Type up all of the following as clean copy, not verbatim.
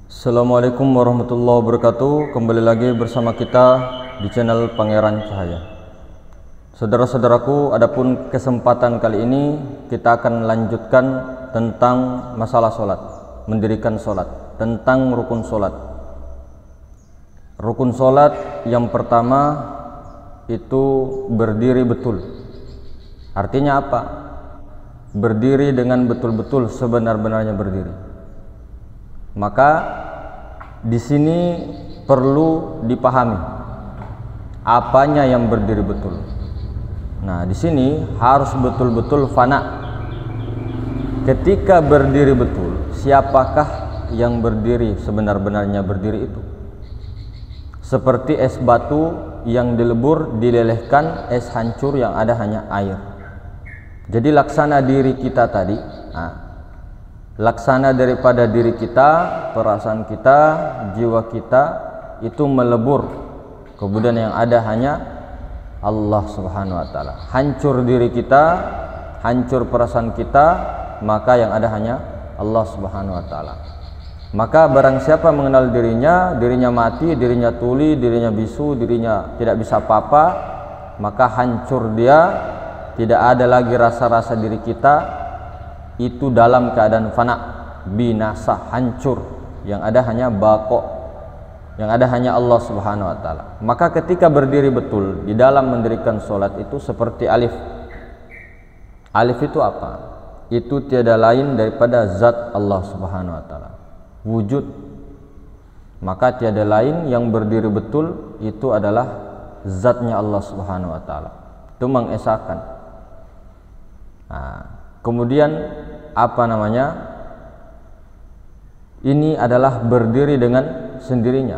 Assalamualaikum warahmatullahi wabarakatuh. Kembali lagi bersama kita di channel Pangeran Cahaya. Saudara-saudaraku, adapun kesempatan kali ini kita akan lanjutkan tentang masalah sholat, mendirikan sholat, tentang rukun sholat. Rukun sholat yang pertama itu berdiri betul. Artinya apa? Berdiri dengan betul-betul sebenar-benarnya berdiri. Maka di sini perlu dipahami apanya yang berdiri betul. Nah, di sini harus betul-betul fana. Ketika berdiri betul, siapakah yang berdiri sebenar-benarnya berdiri itu? Seperti es batu yang dilebur, dilelehkan, es hancur yang ada hanya air. Jadi laksana diri kita tadi, laksana daripada diri kita, perasaan kita, jiwa kita itu melebur, kemudian yang ada hanya Allah Subhanahu wa taala. Hancur diri kita, hancur perasaan kita, maka yang ada hanya Allah Subhanahu wa taala. Maka barang siapa mengenal dirinya, dirinya mati, dirinya tuli, dirinya bisu, dirinya tidak bisa apa-apa, maka hancur dia, tidak ada lagi rasa-rasa diri kita, itu dalam keadaan fana, binasa, hancur, yang ada hanya baqo, yang ada hanya Allah Subhanahu wa taala. Maka ketika berdiri betul di dalam mendirikan sholat itu seperti alif. Alif itu apa? Itu tiada lain daripada zat Allah Subhanahu wa taala, wujud. Maka tiada lain yang berdiri betul itu adalah zatnya Allah Subhanahu wa taala. Itu mengesahkan. Kemudian apa namanya? Ini adalah berdiri dengan sendirinya.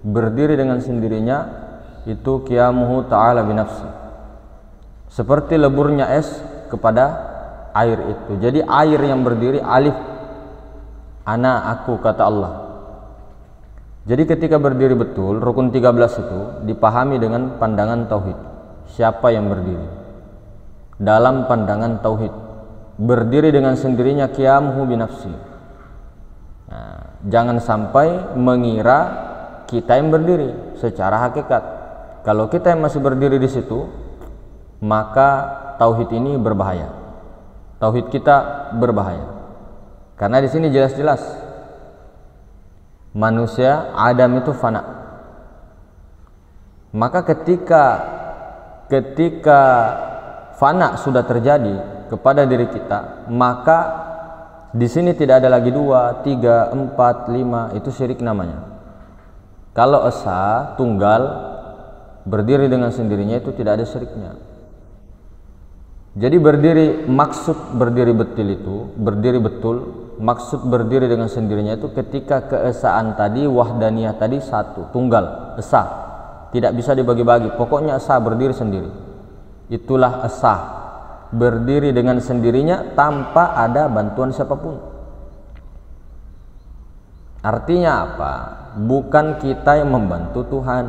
Berdiri dengan sendirinya itu qiyamuhu ta'ala binafsi. Seperti leburnya es kepada air itu. Jadi air yang berdiri, alif, ana, aku, kata Allah. Jadi ketika berdiri betul, rukun 13 itu dipahami dengan pandangan tauhid. Siapa yang berdiri? Dalam pandangan tauhid, berdiri dengan sendirinya qiyamuhu binafsi. Jangan sampai mengira kita yang berdiri secara hakikat. Kalau kita yang masih berdiri di situ, maka tauhid ini berbahaya. Tauhid kita berbahaya. Karena di sini jelas-jelas manusia Adam itu fana. Maka ketika fana sudah terjadi kepada diri kita, maka di sini tidak ada lagi 2, 3, 4, 5, itu syirik namanya. Kalau esa, tunggal, berdiri dengan sendirinya itu tidak ada syiriknya. Jadi berdiri, maksud berdiri betul itu, berdiri betul, maksud berdiri dengan sendirinya itu ketika keesaan tadi, wahdaniyah tadi satu, tunggal, esa, tidak bisa dibagi-bagi, pokoknya esa, berdiri sendiri. Itulah esa, berdiri dengan sendirinya tanpa ada bantuan siapapun. Artinya apa? Bukan kita yang membantu Tuhan,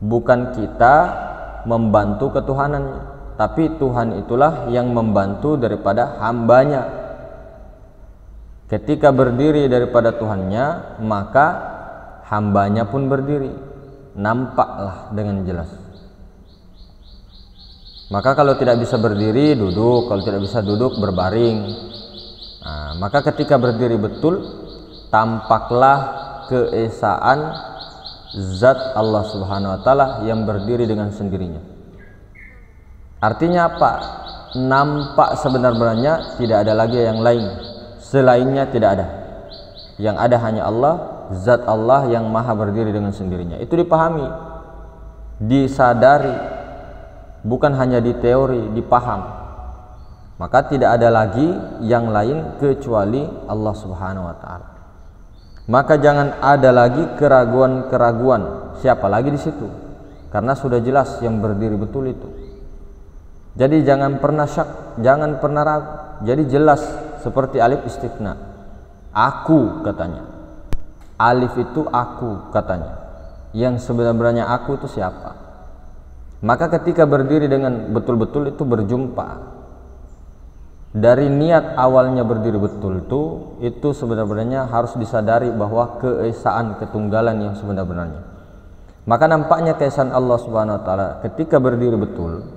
bukan kita membantu ketuhanannya, tapi Tuhan itulah yang membantu daripada hambanya. Ketika berdiri daripada Tuhannya, maka hambanya pun berdiri, nampaklah dengan jelas. Maka kalau tidak bisa berdiri, duduk. Kalau tidak bisa duduk, berbaring. Maka ketika berdiri betul, tampaklah keesaan zat Allah Subhanahu wa taala yang berdiri dengan sendirinya. Artinya apa? Nampak sebenar-benarnya, tidak ada lagi yang lain. Selainnya tidak ada. Yang ada hanya Allah, zat Allah yang maha berdiri dengan sendirinya. Itu dipahami, disadari, bukan hanya di teori, dipaham. Maka tidak ada lagi yang lain kecuali Allah Subhanahu wa taala. Maka jangan ada lagi keraguan-keraguan siapa lagi di situ, karena sudah jelas yang berdiri betul itu. Jadi jangan pernah syak, jangan pernah ragu. Jadi jelas seperti alif istifna. Aku katanya. Alif itu aku katanya. Yang sebenarnya aku itu siapa? Maka ketika berdiri dengan betul-betul itu berjumpa dari niat awalnya berdiri betul itu sebenarnya harus disadari bahwa keesaan ketunggalan yang sebenarnya. Maka nampaknya keesaan Allah Subhanahu wa taala ketika berdiri betul,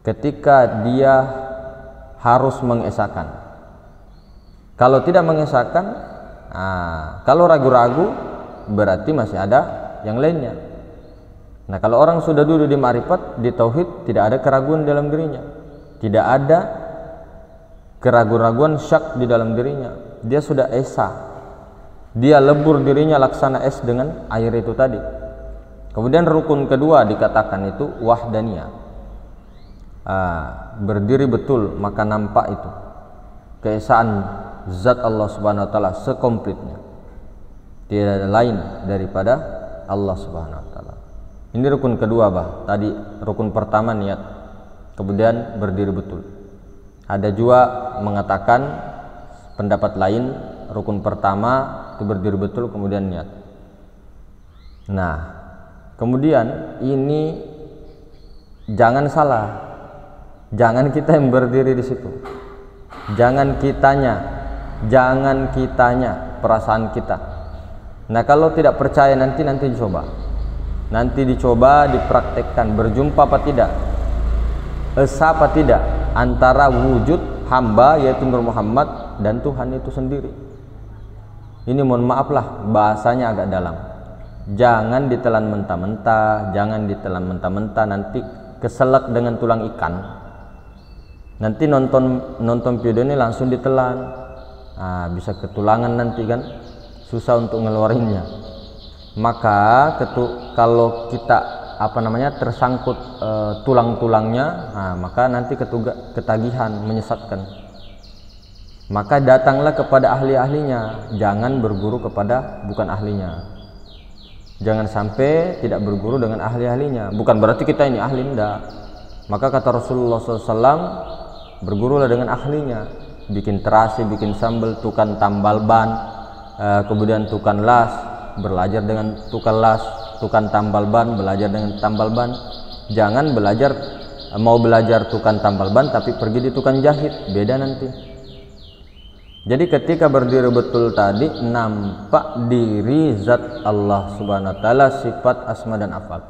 ketika dia harus mengesahkan. Kalau tidak mengesahkan, kalau ragu-ragu berarti masih ada yang lainnya. Nah, kalau orang sudah duduk di ma'rifat, di tauhid, tidak ada keraguan dalam dirinya, tidak ada keraguan-raguan, syak di dalam dirinya. Dia sudah esa, dia lebur dirinya laksana es dengan air itu tadi. Kemudian rukun kedua dikatakan itu wahdaniyah, berdiri betul, maka nampak itu keesaan zat Allah Subhanahu wa taala sekomplitnya, tidak ada lain daripada Allah Subhanahu wa taala. Ini rukun kedua, tadi rukun pertama niat, kemudian berdiri betul. Ada juga mengatakan pendapat lain, rukun pertama itu berdiri betul kemudian niat. Nah, kemudian ini jangan salah, jangan kita yang berdiri di situ, jangan kitanya perasaan kita. Nah, kalau tidak percaya nanti dicoba dipraktekkan, berjumpa apa tidak, esa apa tidak antara wujud hamba yaitu Nur Muhammad dan Tuhan itu sendiri. Ini mohon maaflah bahasanya agak dalam, jangan ditelan mentah-mentah, nanti keselak dengan tulang ikan. Nanti nonton video ini langsung ditelan, bisa ketulangan nanti kan, susah untuk ngeluarinnya. Maka kalau kita tersangkut tulang-tulangnya, maka nanti ketagihan, menyesatkan. Maka datanglah kepada ahli-ahlinya, jangan berguru kepada bukan ahlinya. Jangan sampai tidak berguru dengan ahli-ahlinya. Bukan berarti kita ini ahli, enggak. Maka kata Rasulullah SAW, bergurulah dengan ahlinya. Bikin terasi, bikin sambal, tukang tambal ban, kemudian tukang las, belajar dengan tukang las, tukang tambal ban, belajar dengan tambal ban. Jangan mau belajar tukang tambal ban tapi pergi di tukang jahit, beda nanti. Jadi ketika berdiri betul tadi, nampak diri zat Allah Subhanahu wa taala, sifat asma dan afal.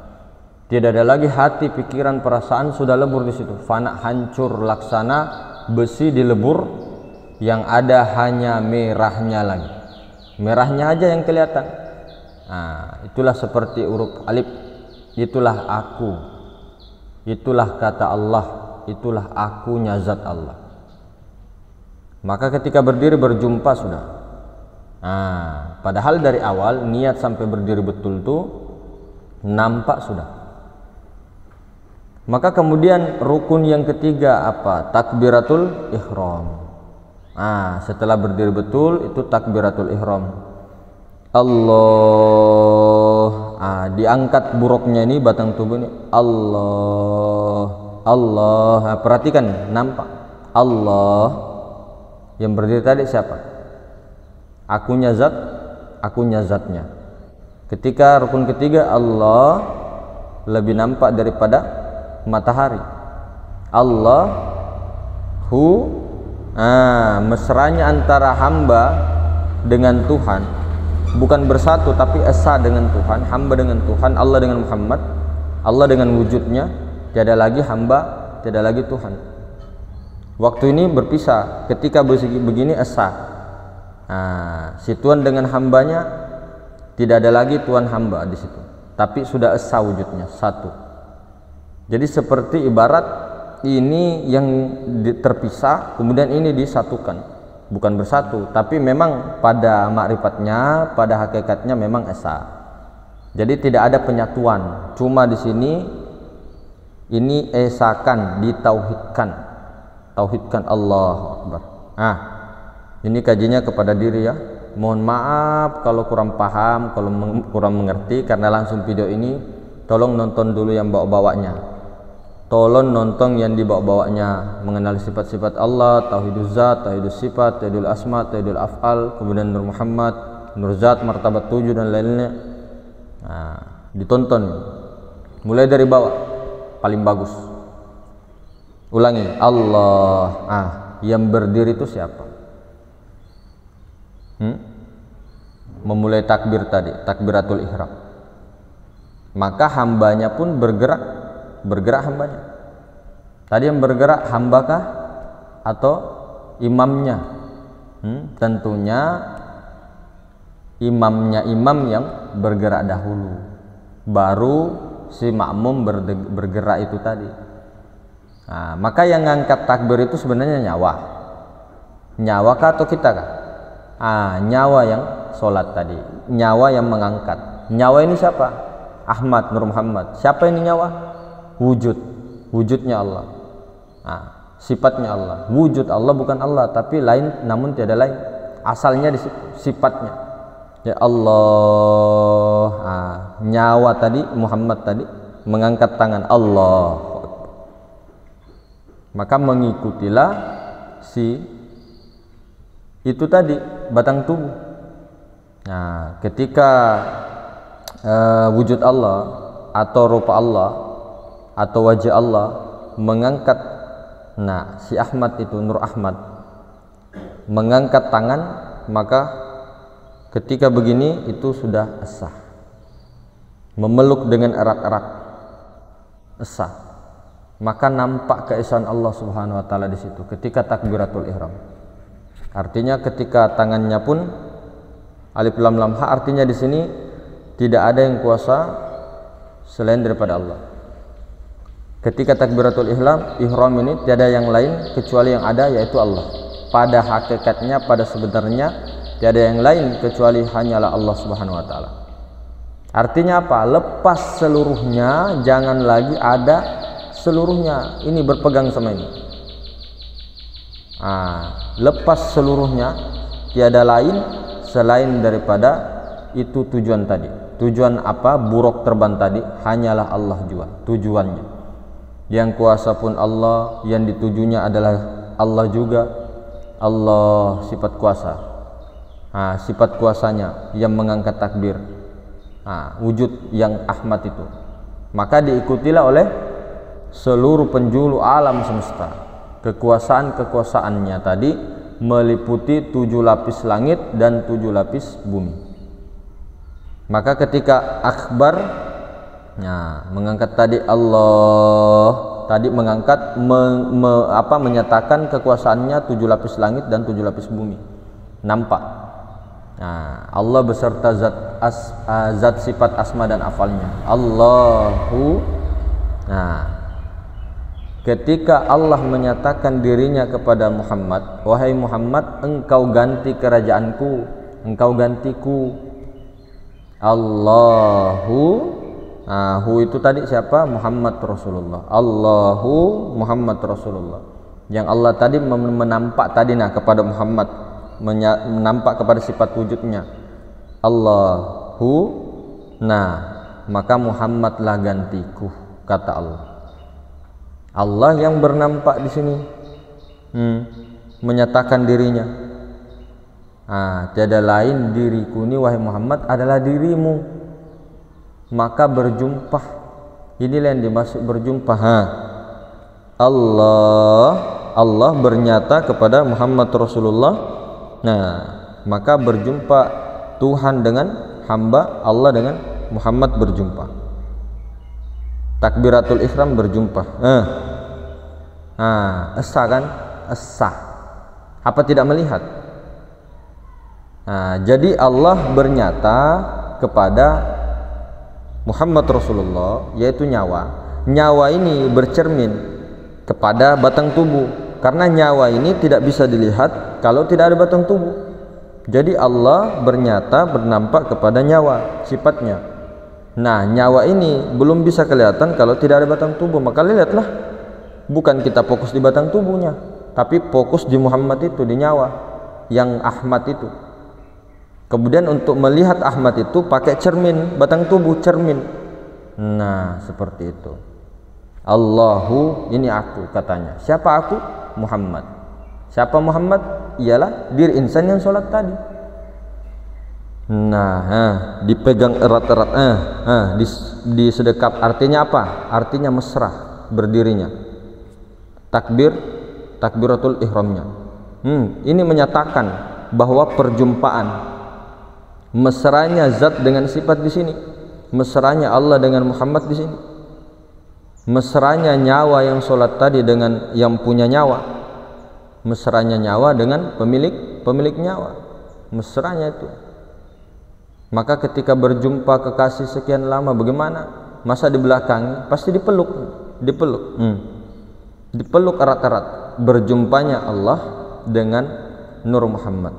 Tidak ada lagi hati, pikiran, perasaan, sudah lebur di situ. Fana, hancur laksana besi dilebur, yang ada hanya merahnya lagi. Merahnya aja yang kelihatan. Itulah seperti huruf alif, itulah aku, itulah kata Allah, itulah akunya zat Allah. Maka ketika berdiri berjumpa sudah. Padahal dari awal niat sampai berdiri betul tuh nampak sudah. Maka kemudian rukun yang ketiga apa? Takbiratul ihram. Setelah berdiri betul itu takbiratul ihram. Allah, diangkat buruknya ini, batang tubuh ini, Allah. Perhatikan, nampak Allah. Yang berdiri tadi siapa? Akunya zat, akunya zatnya. Ketika rukun ketiga, Allah lebih nampak daripada matahari. Mesranya antara hamba dengan Tuhan, bukan bersatu tapi esa dengan Tuhan, hamba dengan Tuhan, Allah dengan Muhammad, Allah dengan wujudnya, tiada lagi hamba, tiada lagi Tuhan. Waktu ini berpisah, ketika begini esa. Si Tuhan dengan hambanya tidak ada lagi Tuhan hamba di situ, tapi sudah esa wujudnya satu. Jadi seperti ibarat ini yang terpisah, kemudian ini disatukan, bukan bersatu, tapi memang pada makrifatnya, pada hakikatnya memang esa. Jadi tidak ada penyatuan, cuma di sini ini esakan, ditauhidkan. Tauhidkan Allah Akbar. Ini kajinya kepada diri ya. Mohon maaf kalau kurang paham, kalau kurang mengerti, karena langsung video ini tolong nonton dulu yang bawa-bawanya. Tolong nonton yang dibawa-bawanya, mengenal sifat-sifat Allah, tauhiduz zat, tauhidus sifat, tauhidul asma, tauhidul af'al, kemudian Nur Muhammad, Nur Zat, martabat 7 dan lainnya. Ditonton. Mulai dari bawah paling bagus. Ulangi, Allah. Yang berdiri itu siapa? Memulai takbir tadi, takbiratul ihram. Maka hambanya pun bergerak hambanya. Tadi yang bergerak hambakah atau imamnya? Tentunya imam yang bergerak dahulu, baru si makmum bergerak itu tadi. Nah, maka yang ngangkat takbir itu sebenarnya nyawa kah atau kita kah? Nyawa yang sholat tadi, nyawa yang mengangkat. Nyawa ini siapa? Ahmad Nur Muhammad. Siapa ini nyawa? Wujudnya Allah. Sifatnya Allah. Wujud Allah bukan Allah, tapi lain namun tiada lain. Asalnya di situ, sifatnya. Ya Allah. Nyawa tadi, Muhammad tadi mengangkat tangan Allah. Maka mengikutilah si itu tadi batang tubuh. Nah, ketika wujud Allah atau rupa Allah atau wajah Allah mengangkat, nah si Ahmad itu, Nur Ahmad mengangkat tangan, maka ketika begini itu sudah sah, memeluk dengan erat-erat, sah. Maka nampak keesaan Allah Subhanahu wa taala di situ ketika takbiratul ihram. Artinya ketika tangannya pun alif lam lam ha, artinya di sini tidak ada yang kuasa selain daripada Allah. Ketika takbiratul ihram ini tiada yang lain kecuali yang ada, yaitu Allah. Pada hakikatnya, pada sebenarnya tiada yang lain kecuali hanyalah Allah Subhanahu wa taala. Artinya apa? Lepas seluruhnya, jangan lagi ada seluruhnya ini berpegang sama ini. Lepas seluruhnya, tiada lain selain daripada itu tujuan tadi. Tujuan apa? Buruk terbang tadi hanyalah Allah jua tujuannya. Yang kuasa pun Allah, yang ditujunya adalah Allah juga. Allah sifat kuasa. Sifat kuasanya yang mengangkat takbir. Wujud yang Ahmad itu. Maka diikutilah oleh seluruh penjuru alam semesta. Kekuasaannya tadi meliputi 7 lapis langit dan 7 lapis bumi. Maka ketika akbar, mengangkat tadi Allah tadi mengangkat menyatakan kekuasaannya 7 lapis langit dan 7 lapis bumi. Nampak. Allah beserta zat sifat asma dan afalnya. Allahu. Ketika Allah menyatakan dirinya kepada Muhammad, wahai Muhammad, engkau ganti kerajaanku, engkau gantiku. Allahu, hu itu tadi siapa? Muhammad Rasulullah. Allahu Muhammad Rasulullah. Yang Allah tadi menampak tadi kepada Muhammad, menampak kepada sifat wujudnya. Allahu, maka Muhammadlah gantiku, kata Allah. Allah yang bernampak di sini, menyatakan dirinya. Tiada lain diriku ini wahai Muhammad adalah dirimu. Maka berjumpa. Inilah yang dimaksud berjumpa. Allah bernyata kepada Muhammad Rasulullah. Maka berjumpa Tuhan dengan hamba, Allah dengan Muhammad berjumpa. Takbiratul ihram berjumpa. Esa kan? Esa. Apa tidak melihat? Jadi Allah bernyata kepada Muhammad Rasulullah, yaitu nyawa. Nyawa ini bercermin kepada batang tubuh, karena nyawa ini tidak bisa dilihat kalau tidak ada batang tubuh. Jadi Allah bernyata, bernampak kepada nyawa, sifatnya. Nyawa ini belum bisa kelihatan kalau tidak ada batang tubuh. Maka lihatlah, bukan kita fokus di batang tubuhnya, tapi fokus di Muhammad itu, di nyawa yang Ahmad itu. Kemudian untuk melihat Ahmad itu pakai cermin, batang tubuh cermin. Seperti itu. Allahu, ini aku katanya. Siapa aku? Muhammad. Siapa Muhammad? Ialah diri insan yang sholat tadi. Dipegang erat-erat, disedekap. Artinya apa? Artinya mesra berdirinya. Takbir takbiratul ihramnya. Ini menyatakan bahwa perjumpaan mesranya zat dengan sifat di sini, mesranya Allah dengan Muhammad di sini, mesranya nyawa yang sholat tadi dengan yang punya nyawa, mesranya nyawa dengan pemilik nyawa, mesranya itu. Maka ketika berjumpa kekasih sekian lama, bagaimana? Masa di belakang pasti dipeluk erat-erat. Berjumpanya Allah dengan Nur Muhammad.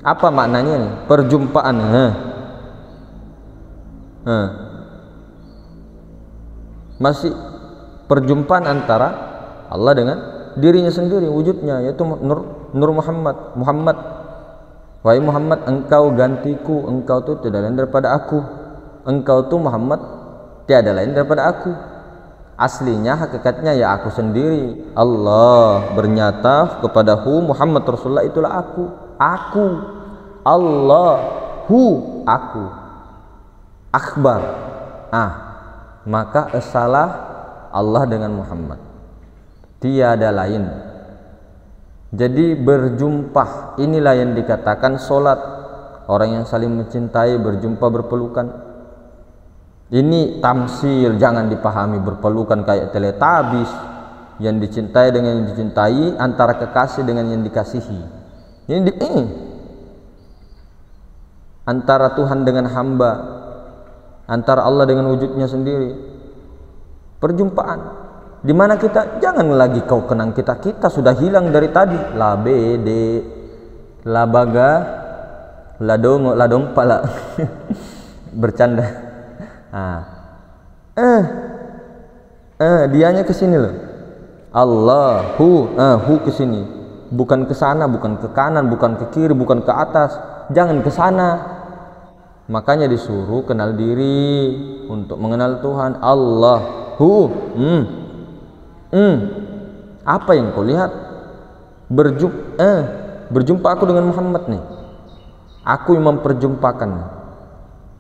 Apa maknanya nih? Perjumpaan. Masih perjumpaan antara Allah dengan dirinya sendiri, wujudnya, yaitu Nur Muhammad. Wahai Muhammad, engkau gantiku, engkau tuh tidak lain daripada aku, engkau tuh Muhammad tiada lain daripada aku. Aslinya, hakikatnya ya aku sendiri. Allah bernyata kepadahu, Muhammad Rasulullah itulah aku. Allahu, aku. Akbar. Maka salah Allah dengan Muhammad, tiada lain. Jadi berjumpa, inilah yang dikatakan solat. Orang yang saling mencintai berjumpa berpelukan. Ini tamsil, jangan dipahami berpelukan kayak teletabis, yang dicintai dengan yang dicintai, antara kekasih dengan yang dikasihi. Ini antara Tuhan dengan hamba, antara Allah dengan wujudnya sendiri. Perjumpaan di mana kita, jangan lagi kau kenang kita sudah hilang dari tadi. La bede, la baga, la dongo, la dompala. Bercanda. Dianya ke sini loh. Allahu, hu ke sini. Bukan ke sana, bukan ke kanan, bukan ke kiri, bukan ke atas. Jangan ke sana. Makanya disuruh kenal diri untuk mengenal Tuhan. Allahu. Apa yang kau lihat? Berjumpa aku dengan Muhammad nih. Aku yang memperjumpakan.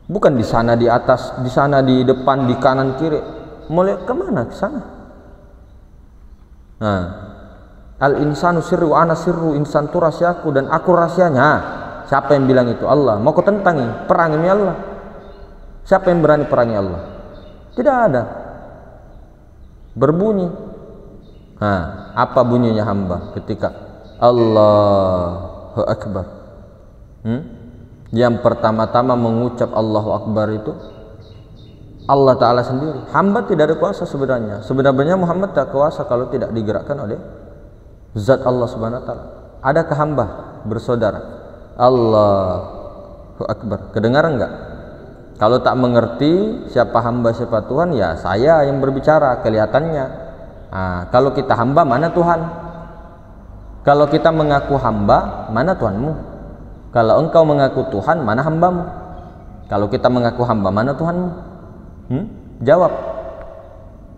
Bukan di sana di atas, di sana di depan, di kanan kiri. Mau lihat kemana? Ke sana. Al insanu sirru, ana sirru, insan itu rahasiaku dan aku rahasianya. Siapa yang bilang itu? Allah. Mau kau tentangi? Perangi Allah. Siapa yang berani perangi Allah? Tidak ada. Berbunyi. Apa bunyinya hamba ketika Allahu Akbar? Yang pertama-tama mengucap Allahu Akbar itu Allah Ta'ala sendiri. Hamba tidak ada kuasa sebenarnya. Sebenarnya Muhammad tak kuasa kalau tidak digerakkan oleh Zat Allah Subhanahu Wa Ta'ala. Adakah hamba bersaudara? Allahu Akbar. Kedengaran enggak? Kalau tak mengerti siapa hamba siapa Tuhan, ya saya yang berbicara kelihatannya. Kalau kita hamba, mana Tuhan? Kalau kita mengaku hamba, mana Tuhanmu? Kalau engkau mengaku Tuhan, mana hambamu? Kalau kita mengaku hamba, mana Tuhanmu? Jawab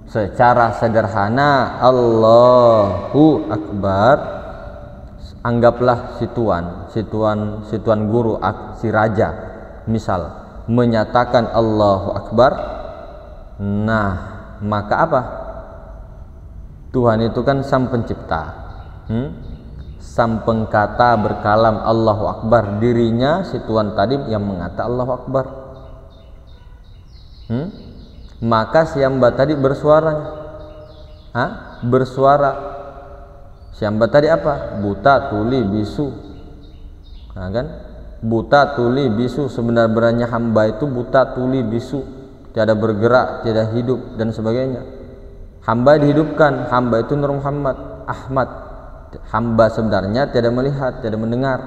secara sederhana. Allahu Akbar. Anggaplah situan guru, si raja misal menyatakan Allahu Akbar. Nah, maka apa? Tuhan itu kan sang pencipta, sang pengkata berkalam Allahu Akbar. Dirinya si Tuhan tadi yang mengata Allahu Akbar. Maka si hamba tadi bersuara. Si hamba tadi apa? Buta, tuli, bisu. Kan? Buta, tuli, bisu. Sebenarnya hamba itu buta, tuli, bisu, tiada bergerak, tiada hidup dan sebagainya. Hamba dihidupkan. Hamba itu Nur Muhammad Ahmad. Hamba sebenarnya tiada melihat, tiada mendengar.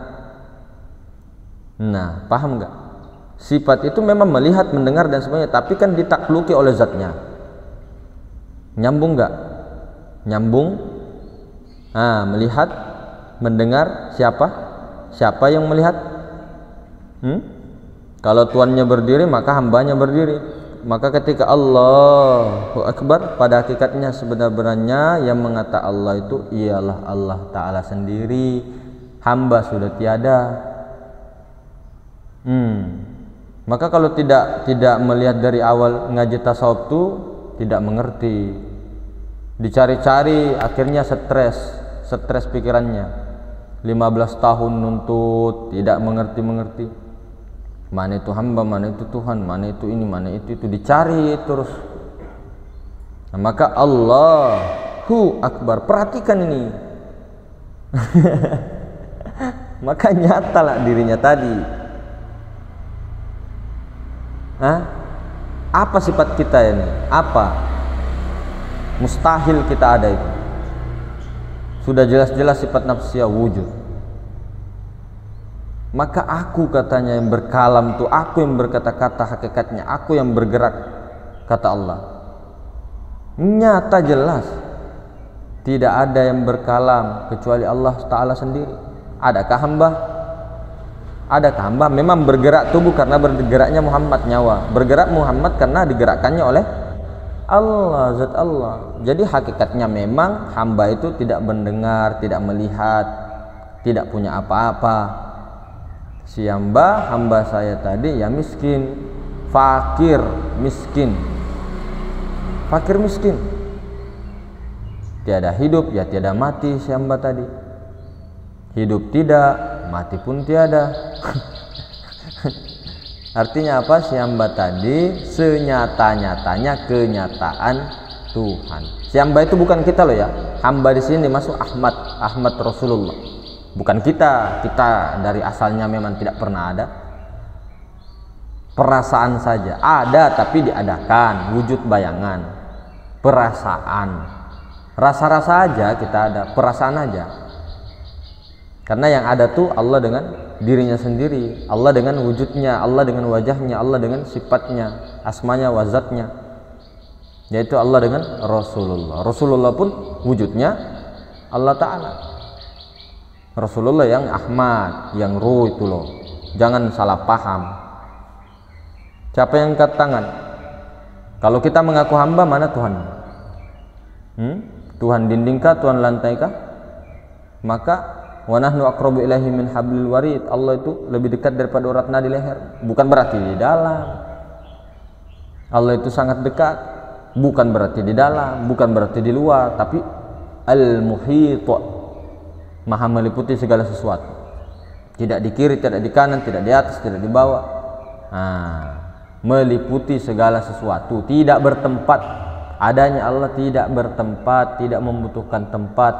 Nah, paham enggak? Sifat itu memang melihat, mendengar dan sebagainya, tapi kan ditakluki oleh zatnya. Nyambung enggak? Nyambung. Melihat, mendengar, siapa? Siapa yang melihat? Kalau tuannya berdiri, maka hambanya berdiri. Maka ketika Allahu Akbar, pada hakikatnya sebenarnya yang mengata Allah itu ialah Allah Ta'ala sendiri. Hamba sudah tiada. Maka kalau tidak melihat dari awal ngaji tasawuf itu tidak mengerti. dicari-cari, akhirnya stres pikirannya. 15 tahun nuntut, tidak mengerti. Mana itu hamba, mana itu Tuhan, mana itu ini, mana itu dicari terus. Nah, maka Allahu Akbar, perhatikan ini. Maka nyatalah dirinya tadi. Apa sifat kita ini? Apa? Mustahil kita ada itu. Sudah jelas-jelas sifat nafsiyah wujud. Maka aku katanya yang berkalam tuh, aku yang berkata-kata hakikatnya, aku yang bergerak, kata Allah. Nyata jelas. Tidak ada yang berkalam kecuali Allah Ta'ala sendiri. Adakah hamba? Adakah hamba? Memang bergerak tubuh karena bergeraknya Muhammad, nyawa. Bergerak Muhammad karena digerakkannya oleh Allah, zat Allah. Jadi hakikatnya memang hamba itu tidak mendengar, tidak melihat, tidak punya apa-apa. Si hamba saya tadi ya miskin, fakir miskin. Tiada hidup ya tiada mati si hamba tadi. Hidup tidak, mati pun tiada. Artinya apa? Si hamba tadi senyata-nyatanya kenyataan Tuhan. Si hamba itu bukan kita loh ya. Hamba di sini masuk Ahmad Rasulullah. Bukan kita dari asalnya memang tidak pernah ada. Perasaan saja ada, tapi diadakan, wujud bayangan, perasaan, rasa-rasa aja kita ada, perasaan aja. Karena yang ada tuh Allah dengan dirinya sendiri, Allah dengan wujudnya, Allah dengan wajahnya, Allah dengan sifatnya, asmanya, wazatnya, yaitu Allah dengan Rasulullah. Rasulullah pun wujudnya Allah Ta'ala. Rasulullah yang Ahmad, yang Ruh itu loh. Jangan salah paham. Siapa yang angkat tangan? Kalau kita mengaku hamba, mana Tuhan? Tuhan dindingkah, Tuhan lantaikah? Maka wa nahnu aqrabu ilaihi min hablil warid. Allah itu lebih dekat daripada urat nadi leher. Bukan berarti di dalam. Allah itu sangat dekat. Bukan berarti di dalam, bukan berarti di luar, tapi al-muhit, maha meliputi segala sesuatu. Tidak di kiri, tidak di kanan, tidak di atas, tidak di bawah. Meliputi segala sesuatu, tidak bertempat. Adanya Allah tidak bertempat, tidak membutuhkan tempat.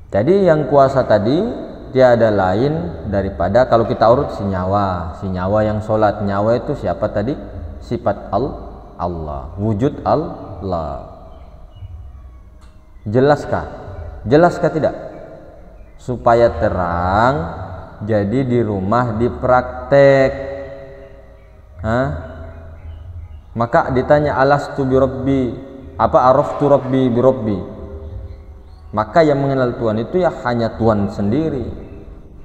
Jadi yang kuasa tadi tiada lain daripada, kalau kita urut, si nyawa yang sholat. Nyawa itu siapa tadi? Sifat Allah, wujud Allah. Jelaskah tidak? Supaya terang, jadi di rumah dipraktek. Maka ditanya alastu bi rabbi, apa araftu rabbi bi rabbi. Maka yang mengenal Tuhan itu ya hanya Tuhan sendiri,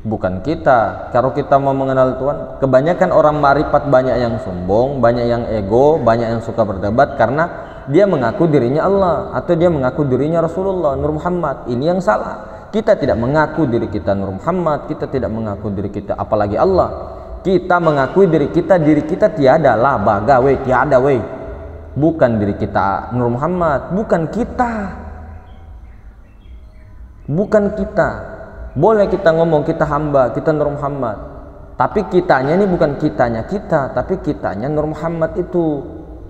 bukan kita. Kalau kita mau mengenal Tuhan, kebanyakan orang marifat banyak yang sombong, banyak yang ego, banyak yang suka berdebat karena dia mengaku dirinya Allah atau dia mengaku dirinya Rasulullah, Nur Muhammad. Ini yang salah. Kita tidak mengaku diri kita Nur Muhammad, kita tidak mengaku diri kita apalagi Allah. Kita mengakui diri kita tiada lah, baga we, tiada we. Bukan diri kita Nur Muhammad, bukan kita. Boleh kita ngomong kita hamba, kita Nur Muhammad, tapi kitanya ini bukan kitanya kita, tapi kitanya Nur Muhammad itu.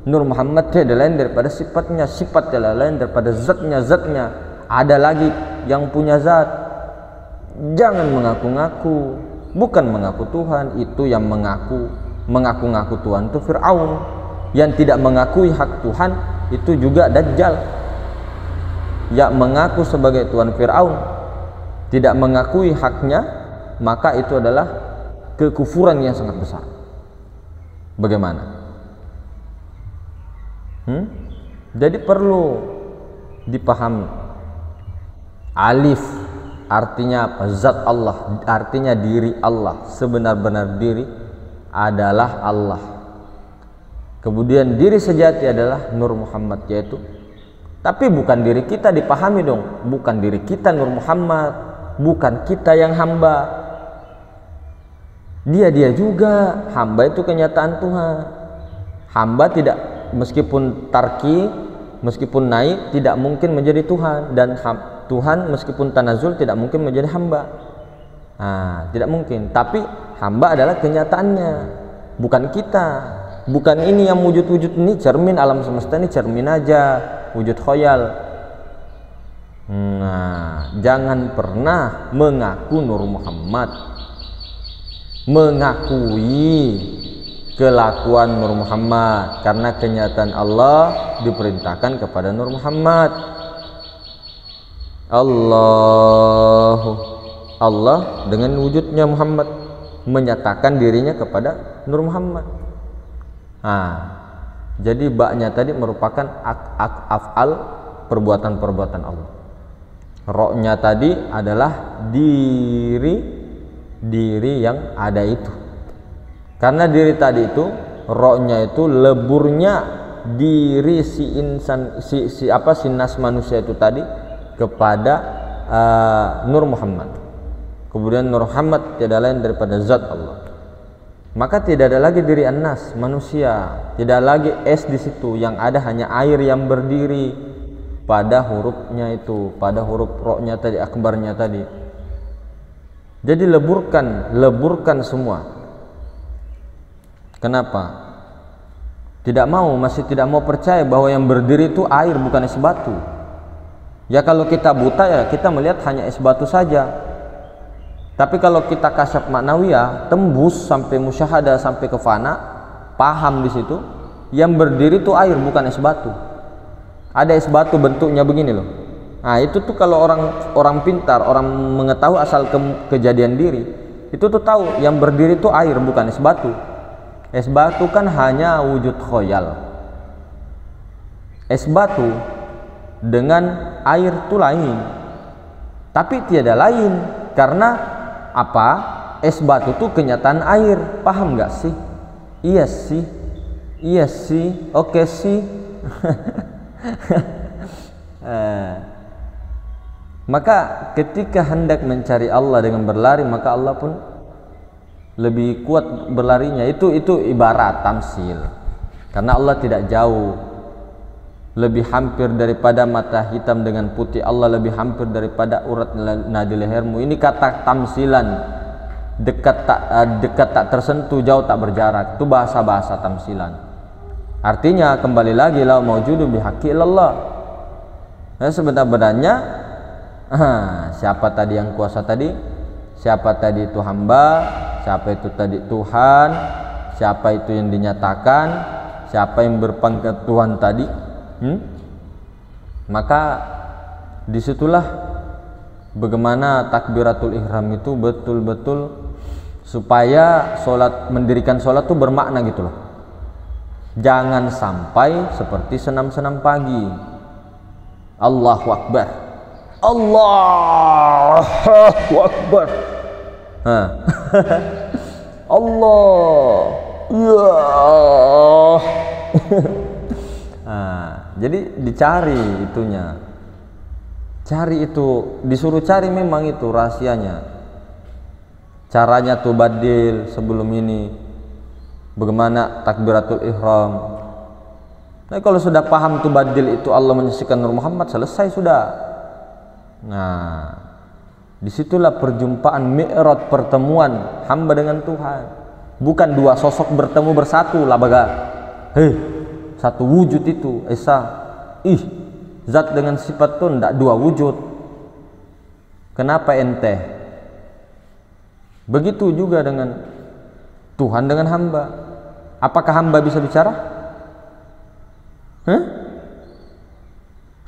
Nur Muhammad tiada lain daripada sifatnya, sifat tiada lain daripada zatnya. Ada lagi yang punya zat. Jangan mengaku-ngaku, bukan mengaku Tuhan. Itu yang mengaku-ngaku Tuhan itu Fir'aun. Yang tidak mengakui hak Tuhan itu juga Dajjal. Yang mengaku sebagai Tuhan Fir'aun, tidak mengakui haknya, maka itu adalah kekufuran yang sangat besar. Bagaimana? Jadi perlu dipahami. Alif artinya apa? Zat Allah, artinya diri Allah. Sebenar-benar diri adalah Allah. Kemudian diri sejati adalah Nur Muhammad, yaitu, tapi bukan diri kita, dipahami dong. Bukan diri kita Nur Muhammad, bukan kita yang hamba. Dia juga hamba, itu kenyataan Tuhan. Hamba tidak, meskipun tarki, meskipun naik tidak mungkin menjadi Tuhan, dan Tuhan meskipun tanazul tidak mungkin menjadi hamba. Nah, tidak mungkin. Tapi hamba adalah kenyataannya, bukan kita. Bukan ini yang wujud-wujud ini, cermin alam semesta ini cermin aja, wujud khoyal. Nah, jangan pernah mengaku Nur Muhammad, mengakui kelakuan Nur Muhammad, karena kenyataan Allah diperintahkan kepada Nur Muhammad. Allah dengan wujudnya Muhammad menyatakan dirinya kepada Nur Muhammad. Nah, jadi baknya tadi merupakan af'al, perbuatan-perbuatan Allah. Roknya tadi adalah diri yang ada itu. Karena diri tadi itu, roknya itu leburnya diri si insan, si nas manusia itu tadi kepada Nur Muhammad. Kemudian Nur Muhammad tidak lain daripada zat Allah. Maka tidak ada lagi diri an-nas manusia, tidak lagi es di situ, yang ada hanya air yang berdiri pada hurufnya itu, pada huruf roknya tadi, akbarnya tadi. Jadi leburkan semua. Kenapa? Masih tidak mau percaya bahwa yang berdiri itu air, bukan es batu. Ya kalau kita buta ya kita melihat hanya es batu saja. Tapi kalau kita kasyaf maknawiyah, tembus sampai musyahadah, sampai ke fana, paham di situ, yang berdiri itu air, bukan es batu. Ada es batu bentuknya begini loh. Nah, itu tuh kalau orang pintar, orang mengetahui asal kejadian diri, itu tuh tahu yang berdiri itu air, bukan es batu. Es batu kan hanya wujud khoyal. Es batu dengan air itu lain, tapi tiada lain, karena apa? Es batu tuh kenyataan air, paham nggak sih? Iya sih, oke sih. Maka ketika hendak mencari Allah dengan berlari, maka Allah pun lebih kuat berlarinya. Itu ibarat tamsil, karena Allah tidak jauh, lebih hampir daripada mata hitam dengan putih. Allah lebih hampir daripada urat nadi lehermu. Ini kata tamsilan, dekat tak tersentuh, jauh tak berjarak. Itu bahasa tamsilan. Artinya kembali lagi, la maujudu bihaqqi illallah. Nah, sebenarnya siapa tadi yang kuasa tadi? Siapa tadi itu hamba? Siapa itu tadi Tuhan? Siapa itu yang dinyatakan? Siapa yang berpangkat Tuhan tadi? Maka disitulah bagaimana takbiratul ihram itu betul-betul supaya mendirikan sholat itu bermakna gitu loh. Jangan sampai seperti senam-senam pagi. Allahu Akbar, Allahu Akbar, Allah, ya. Jadi dicari itunya, disuruh cari, memang itu rahasianya. Caranya tuh badil sebelum ini, bagaimana takbiratul ihram. Nah, kalau sudah paham tuh badil itu Allah menyaksikan Nur Muhammad, selesai sudah. Nah, disitulah perjumpaan mi'raj, pertemuan hamba dengan Tuhan. Bukan dua sosok bertemu bersatu lah baga. Satu wujud itu zat dengan sifat itu tidak dua wujud. Kenapa ente? Begitu juga dengan Tuhan dengan hamba. Apakah hamba bisa bicara?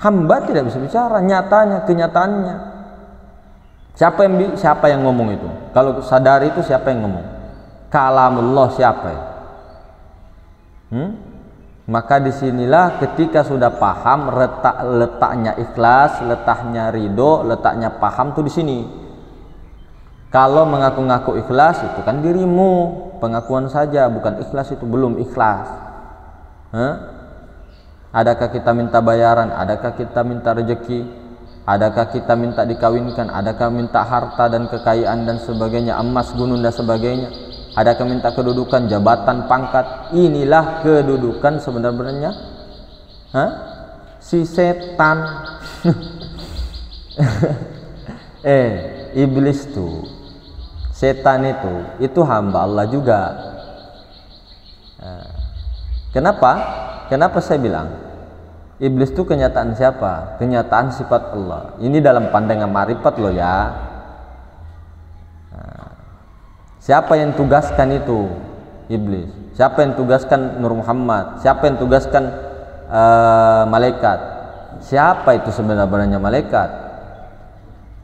Hamba tidak bisa bicara, nyatanya, kenyataannya. Siapa yang ngomong itu? Kalau sadari itu siapa yang ngomong? Kalamullah siapa ya? Maka disinilah ketika sudah paham letaknya ikhlas, letaknya ridho, letaknya paham tuh di sini. Kalau mengaku-ngaku ikhlas itu kan dirimu, pengakuan saja, bukan ikhlas, itu belum ikhlas. Adakah kita minta bayaran? Adakah kita minta rezeki? Adakah kita minta dikawinkan? Adakah minta harta dan kekayaan dan sebagainya, emas, gunung dan sebagainya? Adakah minta kedudukan, jabatan, pangkat? Inilah kedudukan sebenarnya. si setan. Iblis tuh, setan itu hamba Allah juga. Kenapa? Kenapa saya bilang iblis itu kenyataan siapa? Kenyataan sifat Allah. Ini dalam pandangan marifat loh ya. Siapa yang tugaskan itu? Iblis. Siapa yang tugaskan Nur Muhammad? Siapa yang tugaskan malaikat? Siapa itu sebenarnya malaikat?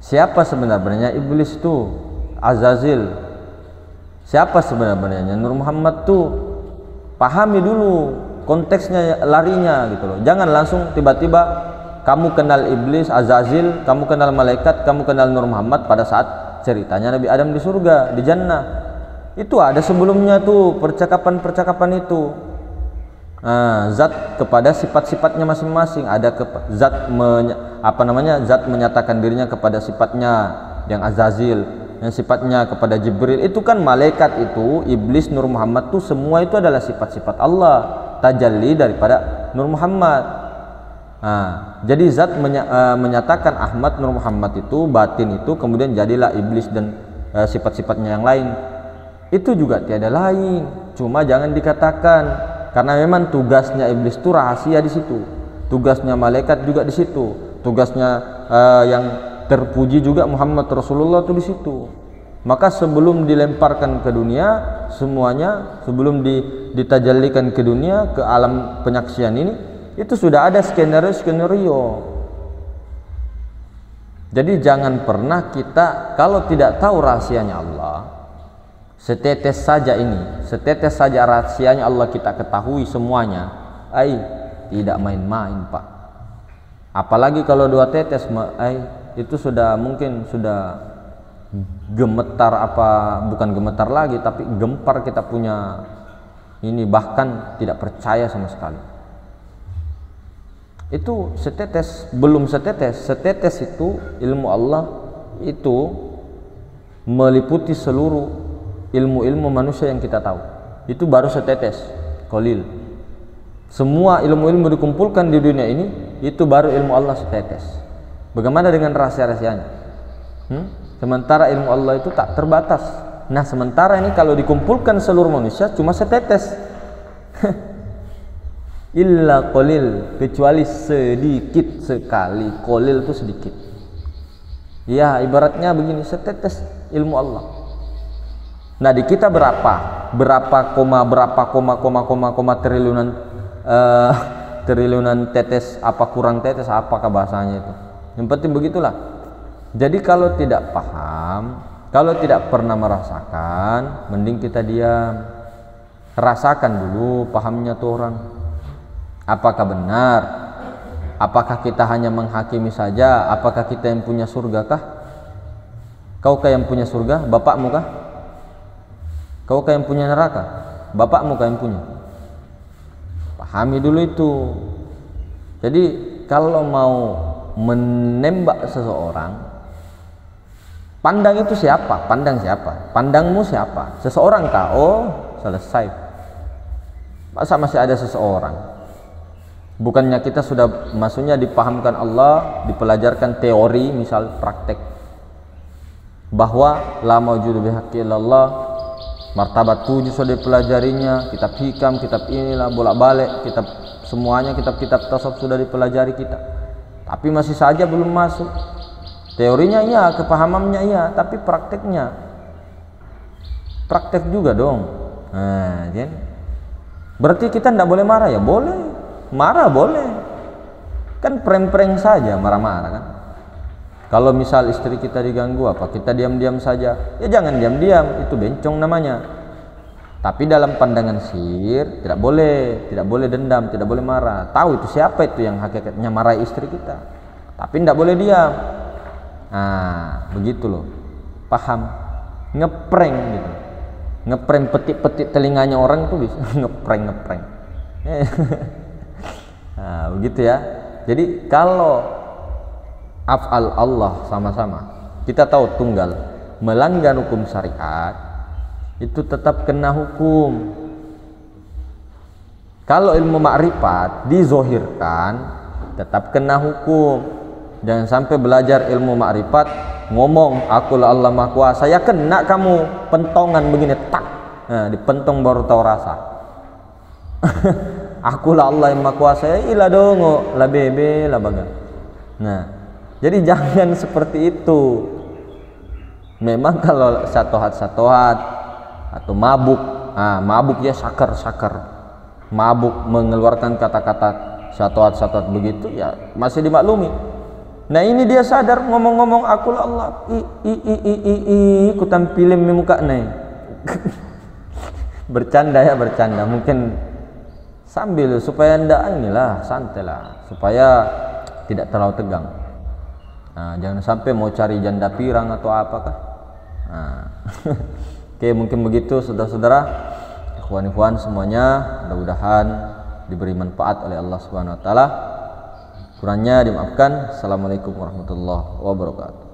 Siapa sebenarnya iblis itu? Azazil. Siapa sebenarnya Nur Muhammad tuh? Pahami dulu konteksnya, larinya gitu loh. Jangan langsung tiba-tiba kamu kenal iblis, Azazil, kamu kenal malaikat, kamu kenal Nur Muhammad pada saat ceritanya Nabi Adam di surga, di jannah. Itu ada sebelumnya tuh percakapan-percakapan itu. Zat kepada sifat-sifatnya masing-masing. Ada zat zat menyatakan dirinya kepada sifatnya yang Azazil, yang sifatnya kepada Jibril. Itu kan malaikat itu, iblis, Nur Muhammad tuh semua itu adalah sifat-sifat Allah, tajalli daripada Nur Muhammad. Jadi zat menyatakan Ahmad, Nur Muhammad itu batin itu, kemudian jadilah iblis dan sifat-sifatnya yang lain. Itu juga tiada lain, cuma jangan dikatakan, karena memang tugasnya iblis itu rahasia di situ, tugasnya malaikat juga di situ, tugasnya yang terpuji juga Muhammad Rasulullah itu di situ. Maka sebelum dilemparkan ke dunia semuanya, sebelum ditajallikan ke dunia, ke alam penyaksian ini, itu sudah ada skenario. Jadi jangan pernah kita, kalau tidak tahu rahasianya Allah, setetes saja rahasianya Allah kita ketahui semuanya, tidak main-main Pak. Apalagi kalau 2 tetes, itu sudah mungkin sudah gemetar, bukan gemetar lagi, tapi gempar kita punya ini, bahkan tidak percaya sama sekali. Itu setetes, belum setetes itu ilmu Allah itu meliputi seluruh ilmu-ilmu manusia yang kita tahu. Itu baru setetes, qalil. Semua ilmu-ilmu dikumpulkan di dunia ini, itu baru ilmu Allah setetes. Bagaimana dengan rahasia-rahasianya? Sementara ilmu Allah itu tak terbatas. Nah, sementara ini kalau dikumpulkan seluruh manusia cuma setetes. Illa qalil, kecuali sedikit sekali. Qalil itu sedikit. Ya, ibaratnya begini, setetes ilmu Allah. Nah, di kita berapa koma triliunan tetes, kurang tetes, apakah bahasanya itu? Yang penting begitulah. Jadi kalau tidak paham, kalau tidak pernah merasakan, mending kita diam. Rasakan dulu pahamnya tuh orang. Apakah benar? Apakah kita hanya menghakimi saja? Apakah kita yang punya surga kah? Kaukah yang punya surga? Bapakmu kah? Kaukah yang punya neraka? Bapakmu kah yang punya? Pahami dulu itu. Jadi kalau mau menembak seseorang, pandang itu siapa? Pandang siapa? Pandangmu siapa? Seseorang kah? Oh, selesai. Masa masih ada seseorang? Bukannya kita sudah, maksudnya dipahamkan Allah, dipelajarkan teori, misal praktek, bahwa la maujudu bihaqqi illallah, martabat 7 sudah dipelajarinya, kitab hikam, kitab inilah bolak-balik, kitab semuanya, kitab-kitab tasawuf sudah dipelajari kita, tapi masih saja belum masuk. Teorinya iya, kepahamannya iya, tapi prakteknya, praktek juga dong. Nah, berarti kita tidak boleh marah ya? Boleh, marah boleh, kan prem-prem saja, marah-marah kan. Kalau misal istri kita diganggu apa, kita diam-diam saja, ya jangan diam-diam, itu bencong namanya. Tapi dalam pandangan sihir tidak boleh dendam, tidak boleh marah. Tahu itu siapa itu yang hakikatnya marahi istri kita, tapi tidak boleh diam. Nah, begitu loh, paham? Ngeprank gitu, ngeprank, petik-petik telinganya orang itu bisa ngeprank. Nah, begitu ya. Jadi kalau af'al Allah sama-sama, kita tahu tunggal, melanggar hukum syariat itu tetap kena hukum. Kalau ilmu ma'rifat dizohirkan, tetap kena hukum. Jangan sampai belajar ilmu ma'rifat ngomong akulah Allah Maha Kuasa, ya kena kamu pentongan begini tak. Nah, dipentong baru tahu rasa. Akulah Allah yang Maha Kuasa, ya ilah dongo, lah bebe, lah baga. Nah, jadi jangan seperti itu. Memang kalau satohat atau mabuk, mabuk ya sakar, mabuk mengeluarkan kata-kata satohat begitu ya masih dimaklumi. Nah ini dia sadar ngomong-ngomong akulah Allah, ku tampilin muka nih. Bercanda ya bercanda, mungkin sambil supaya ndak inilah santai lah, supaya tidak terlalu tegang. Nah, jangan sampai mau cari janda pirang atau apakah. Nah. Oke, mungkin begitu saudara-saudara, ikhwan-ikhwan semuanya, mudah-mudahan diberi manfaat oleh Allah Subhanahu wa taala. Kurangnya dimaafkan. Assalamualaikum warahmatullahi wabarakatuh.